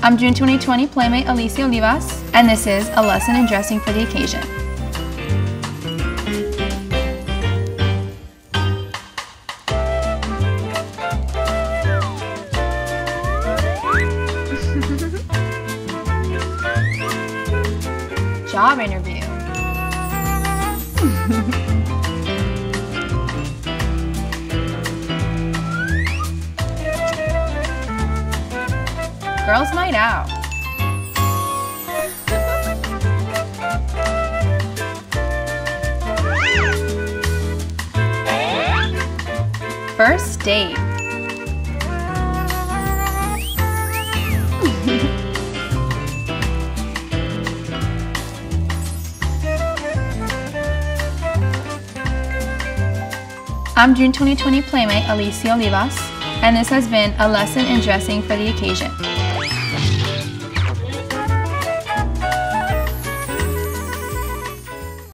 I'm June 2020 Playmate Alicia Olivas, and this is a lesson in dressing for the occasion. Job interview. Girls' night out. First date. I'm June 2020 Playmate Alicia Olivas, and this has been a lesson in dressing for the occasion.